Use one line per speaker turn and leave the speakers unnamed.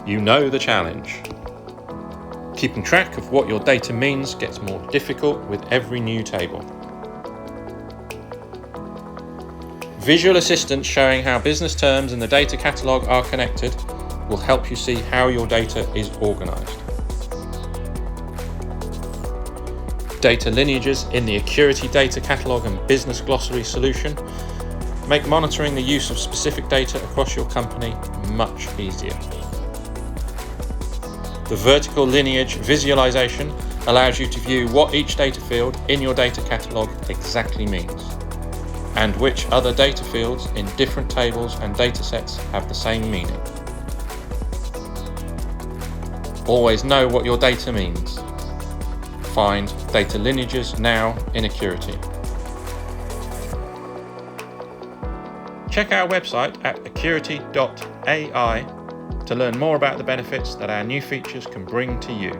You know the challenge. Keeping track of what your data means gets more difficult with every new table. Visual assistance showing how business terms in the data catalogue are connected will help you see how your data is organised. Data lineages in the Accurity data catalogue and business glossary solution make monitoring the use of specific data across your company much easier. The vertical lineage visualization allows you to view what each data field in your data catalogue exactly means, and which other data fields in different tables and datasets have the same meaning. Always know what your data means. Find data lineages now in Accurity. Check our website at accurity.ai to learn more about the benefits that our new features can bring to you.